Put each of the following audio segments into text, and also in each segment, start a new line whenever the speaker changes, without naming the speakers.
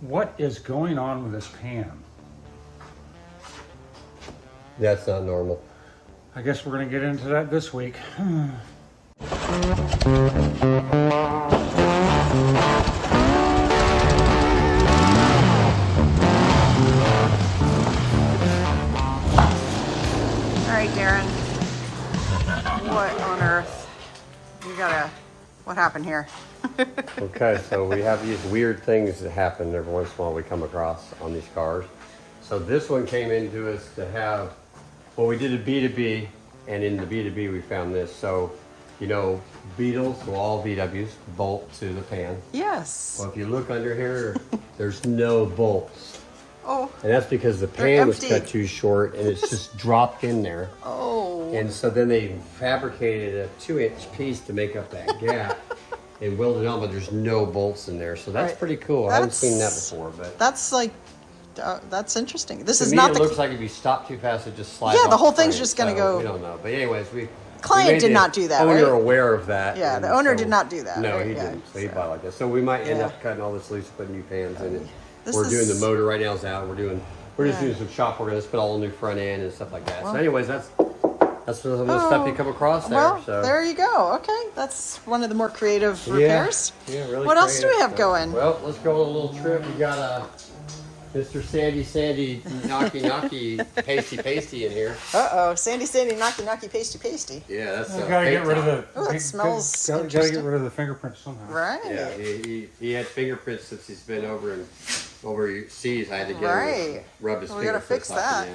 What is going on with this pan?
That's not normal.
I guess we're going to get into that this week.
Alright, Daren. What on earth? What happened here?
Okay, so we have these weird things that happen every once in a while we come across on these cars. So this one came into us to have, well, we did a B2B, and in the B2B we found this. So, you know, Beetles, well, all VWs, bolt to the pan.
Yes.
Well, if you look under here, there's no bolts.
Oh.
And that's because the pan was cut too short and it's just dropped in there.
Oh.
And so then they fabricated a 2-inch piece to make up that gap and welded it on, but there's no bolts in there. So that's pretty cool. I haven't seen that before, but
that's like, that's interesting. This
to
is
me,
not
it
the.
looks like if you stop too fast, it just slides.
Yeah, the
off
whole thing's
frame,
just gonna
so
go.
We don't know, but anyways,
Client did not do that,
owner
right?
aware of that.
Yeah, the owner did not do that.
No,
right?
he didn't. So he bought like that. So we might end up cutting all this loose, putting new pans in it. We're doing the motor right now is out. We're just doing some shop work. Let's put all the new front end and stuff like that. So anyways, that's some of the stuff you come across there.
Well,
so.
there you go. Okay, that's one of the more creative repairs.
Yeah, really.
What else do we have going?
Well, let's go on a little trip. We got Mr. Sandy, knocky, pasty in here.
Uh-oh, Sandy, knocky, pasty.
Yeah, that's.
Gotta get rid of the.
Oh, that smells
Gotta get rid of the fingerprints somehow.
Right.
Yeah, he had fingerprints since he's been overseas. I had to get him to rub his fingerprints.
We gotta fix that.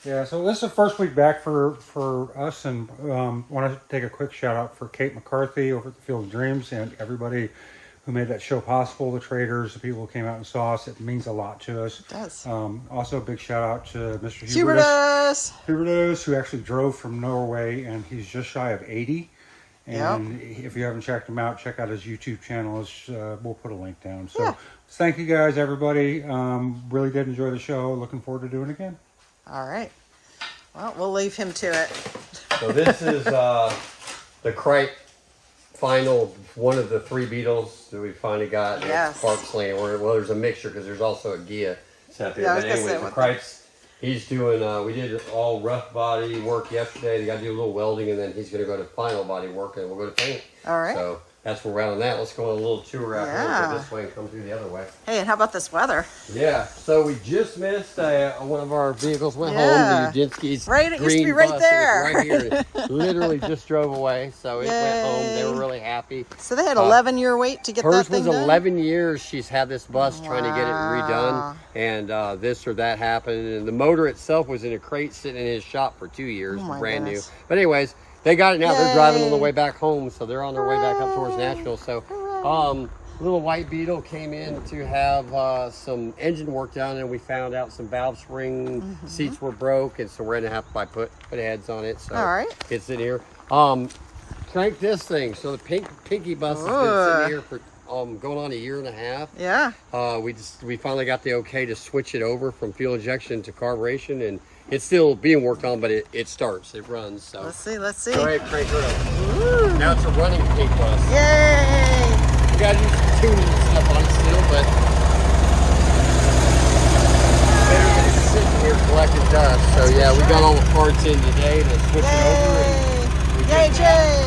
Yeah, so this is the first week back for us, and want to take a quick shout out for Kate McCarthy over at the Field of Dreams and everybody who made that show possible, the traders, the people who came out and saw us. It means a lot to us.
It does.
Also, a big shout out to Mr.
Hubertus,
who actually drove from Norway, and he's just shy of 80. And if you haven't checked him out, check out his YouTube channel. We'll put a link down. So thank you guys, everybody. Really did enjoy the show. Looking forward to doing it again.
All right. Well, we'll leave him to it.
So this is the Cripe final, one of the 3 Beetles that we finally got.
Yes.
Parts Lane. Well, there's a mixture because there's also a Ghia set there.
Yeah, I was
but
gonna
anyway,
say,
the Cripes, he's doing, we did all rough body work yesterday. They got to do a little welding, and then he's going to go to final body work, and we'll go to paint.
All right.
So that's where we're at on that. Let's go on a little tour out here, go this way and come through the other way.
Hey, and how about this weather?
Yeah, so we just missed one of our vehicles went home. The Udinsky's
right, it
green
used to be right
bus.
there.
It was right here. Literally just drove away, so it went home. They were really happy.
So they had 11-year wait to get that thing done?
Hers was 11 years she's had this bus trying to get it redone, and this or that happened. And the motor itself was in a crate sitting in his shop for 2 years, brand new. But anyways, they got it now. They're driving on the way back home, so they're on their way back up towards Nashville. So, little white Beetle came in to have some engine work done, and we found out some valve spring seats were broke, and so we're gonna have to put heads on it. So it's in here. Crank this thing. So the pinky bus has been sitting here for going on 1.5 years.
Yeah.
We finally got the okay to switch it over from fuel injection to carburation, and it's still being worked on, but it starts, it runs. So
let's see.
Go ahead, crank her up. Now it's a running pink bus.
Yay!
We gotta do some tuning and stuff on it still, but it's sitting here collecting dust. So yeah, we got all the parts in today to switch it over. And
Yay, Jay!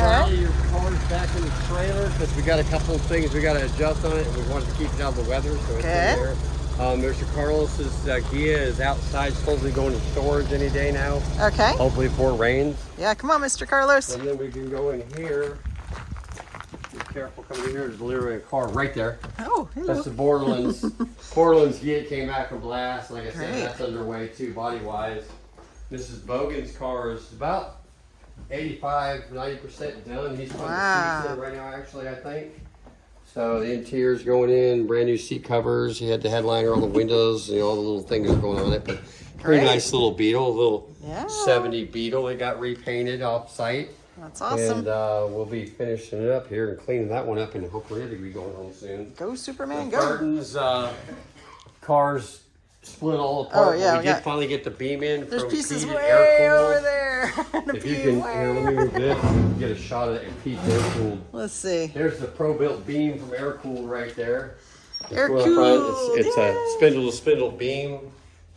All right. Your car's back in the trailer because we got a couple of things we got to adjust on it, and we wanted to keep it out of the weather, so it's in there. Mr. Carlos's Ghia is outside, supposedly going to storage any day now.
Okay.
Hopefully before it rains.
Yeah, come on, Mr. Carlos.
And then we can go in here. Be careful coming in here. There's literally a car right there.
Oh, hello.
That's the Bordeline's. Bordeline's Ghia came back from blast. Like I said, that's underway too, body-wise. Mrs. Boggan's car is about 85–90% done. He's putting the seats in right now, actually, I think. So the interior's going in, brand new seat covers. He had the headliner on the windows, all the little things going on it. But pretty nice little Beetle, a little 70 Beetle. It got repainted off site.
That's awesome.
And we'll be finishing it up here and cleaning that one up, and hopefully it'll be going home soon.
Go Superman,
the
go.
Burton's cars split all apart.
Oh yeah,
we did finally get the beam in.
There's
from
pieces
heated
way
air
over there. beware.
If you can, here, let me move this. Get a shot of it. Pete's air cooled.
Let's see.
There's the pro-built beam from Air Cooled right there.
Air Cooled.
It's a spindle to spindle beam.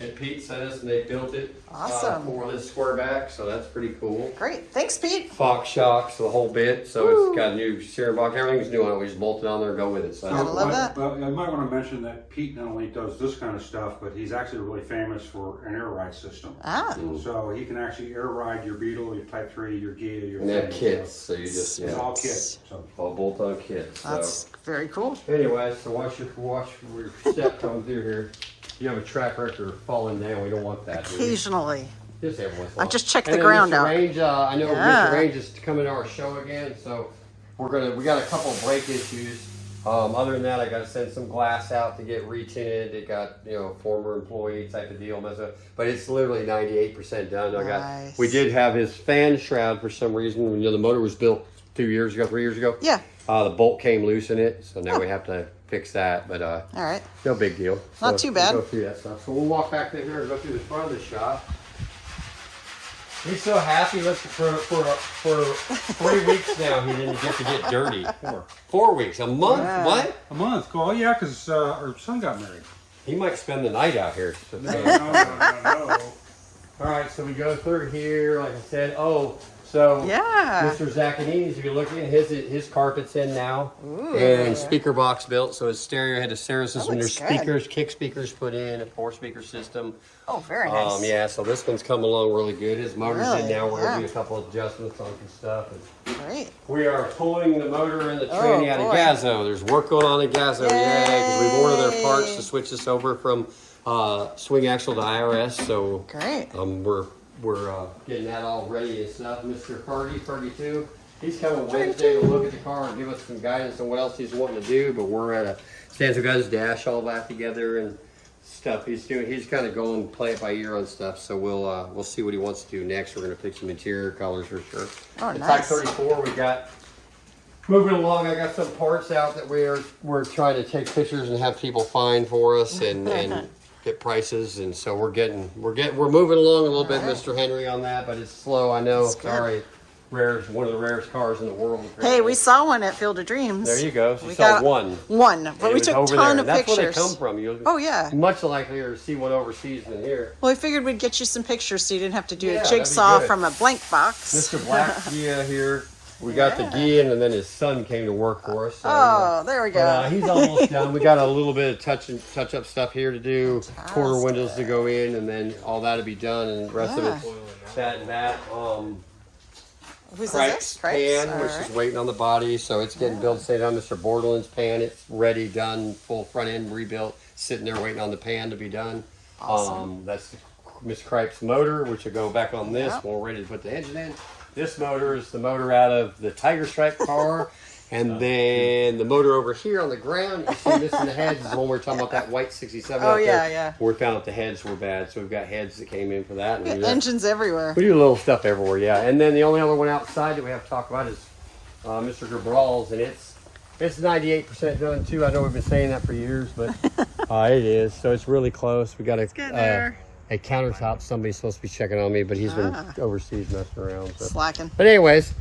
And Pete sent us, and they built it
Awesome.
for this Squareback, so that's pretty cool.
Great. Thanks, Pete.
Fox shocks, the whole bit, so it's got a new steering box. Everything's new on it. We just bolt it on there and go with it. So
I love that.
Well, I might want to mention that Pete not only does this kind of stuff, but he's actually really famous for an air ride system.
Ah.
So he can actually air ride your Beetle, your Type 3, your Ghia, your...
And they have kits, so you just,
It's all kits. So.
all bolt-on kits.
That's very cool.
Anyway, so watch your step come through here. You have a track record of falling down. We don't want that.
Occasionally.
Just every once in a while.
I just checked
And
the
then
ground
Mr.
out.
Range, I know
Yeah.
Mr. Range is coming to our show again, so we got a couple of brake issues. Other than that, I got to send some glass out to get retinted. It got, former employee type of deal, but it's literally 98% done.
Nice.
We did have his fan shroud for some reason. The motor was built 3 years ago.
Yeah.
The bolt came loose in it, so now we have to fix that. But
All right.
no big deal.
Not
So
too bad.
We'll go through that stuff. So we'll walk back there and go through the front of the shop. He's so happy. For 3 weeks now, he didn't get to get dirty. 4 weeks, a month.
Yeah.
What?
A month. Oh, yeah, because our son got married.
He might spend the night out here.
No.
All right, so we go through here, like I said. Oh, so
Yeah.
Mr. Zachanini's, if you're looking at his carpet's in now, and speaker box built, so his stereo had a stereo system. There's
looks good.
speakers, kick speakers put in, a 4-speaker system.
Oh, very nice.
Yeah, so this one's come along really good. His motor's
Really?
in now. We're gonna
Yeah.
do a couple of adjustments on some stuff. And
Great.
we are pulling the motor and the tranny out of
boy.
Gazzo. There's work going on at Gazzo, yeah, because we've ordered their parts
Yay.
to switch this over from swing axle to IRS. So
Great.
we're getting that all ready and stuff. Mr. Fergie II, he's coming Wednesday to look at the car and give us some guidance on what else he's wanting to do. But we're at a stand, so we got his dash all back together and stuff he's doing. He's kind of going play it by ear on stuff. So we'll see what he wants to do next. We're gonna pick some interior colors for sure.
Oh,
The
nice.
Type 34, we got moving along. I got some parts out that we're trying to take pictures and have people find for us and get prices, and so we're moving along a little bit,
All right.
Mr. Henry, on that, but it's slow. I know.
That's good.
Sorry, one of the rarest cars in the world.
Hey, we saw one at Field of Dreams.
There you go. So you
We
saw
got
one.
One, but
And
we
it
took
was
a
over
ton
there.
of
That's
pictures.
where they come from. You'll
Oh, yeah.
much likelier to see one overseas than here.
Well, we figured we'd get you some pictures so you didn't have to do
Yeah,
a
that'd be
jigsaw
good.
from a blank box.
Mr. Black Ghia here. We got the Ghia, and then his son came to work for us. So,
Oh, there we go.
He's almost done. We got a little bit of touch up stuff here to do, quarter windows to go in, and then all that'll be done, and the rest of it's that and that.
Who's
Cripe's
this?
pan,
All
which
right.
is waiting on the body, so it's getting built. Stayed on Mr. Bordeline's pan. It's ready, done, full front end rebuilt, sitting there waiting on the pan to be done.
Awesome.
That's Miss Cripe's motor, which will go back on this.
Yep.
When we're ready to put the engine in. This motor is the motor out of the Tiger Stripe car. And then the motor over here on the ground, you see missing the heads, is the one we were talking about, that white 67
Oh,
out
yeah,
there.
yeah.
We found out the heads were bad, so we've got heads that came in for that. And we do that.
Engines everywhere.
We do little stuff everywhere, yeah. And then the only other one outside that we have to talk about is Mr. Cabral's, and it's 98% done too. I know we've been saying that for years, but it is. So it's really close. We got a countertop. Somebody's supposed to be checking on me, but he's been overseas messing around. So.
Slacking.
But anyways,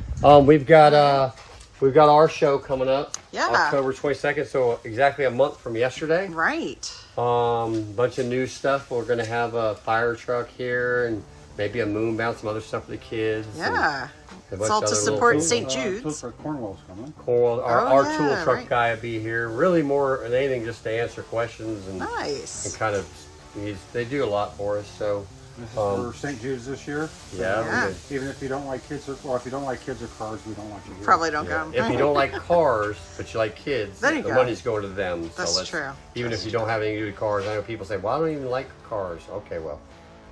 we've got our show coming up,
Yeah.
October 22nd. So exactly a month from yesterday.
Right.
Bunch of new stuff. We're gonna have a fire truck here and maybe a moon bounce, some other stuff for the kids.
Yeah.
and
It's all to support St. Jude's.
Cornwall's coming.
Cornwall, our
yeah,
tool truck
right.
guy will be here. Really more than anything, just to answer questions and
Nice.
kind of. They do a lot for us. So
This is for St. Jude's this year.
yeah,
Yeah.
we're good.
Even if you don't like kids, if you don't like kids or cars, we don't want you here.
Probably don't
Yeah.
come.
If you don't like cars, but you like kids,
There you
the
go.
money's going to them.
That's
let's-
true.
Even if you don't have anything to do with cars, I know people say, "Well, I don't even like cars." Okay, well,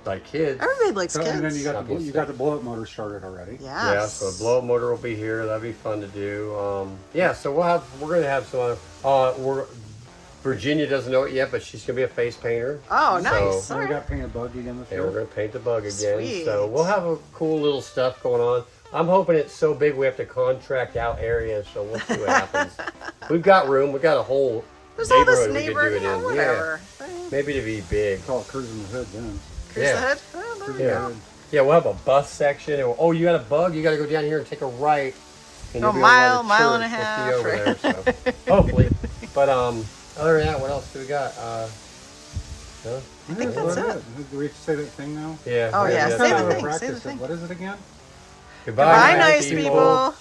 like kids.
Everybody likes
So,
kids.
and then you got
Not being
you got the blow up motor started already.
Yes.
Yeah, so a blow up motor will be here. That'll be fun to do. Yeah, so we're gonna have some other. Virginia doesn't know it yet, but she's gonna be a face painter.
Oh, nice.
So
All
we
right.
got painted bug again this
Yeah,
year.
we're gonna paint the bug again.
Sweet.
So we'll have a cool little stuff going on. I'm hoping it's so big we have to contract out areas, so we'll see what happens. We've got room. We got a whole
There's all this
neighborhood we could do
neighborhood,
it
you know,
in.
whatever.
Yeah, maybe to be big.
Call it cruising the hood then.
Cruise
Yeah.
ahead. Oh, there we
Yeah.
go.
Yeah, we'll have a bus section. And oh, you got a bug? You got to go down here and take a right. And
A mile and a half.
We'll see you over there, so hopefully. But other than that, what else do we got? No?
I think that's it.
Do we say that thing now?
Yeah.
Oh, yeah.
that's
Say
it.
the thing. Say
Practice
the
it.
thing.
What is it again?
Goodbye,
Bye, nice people.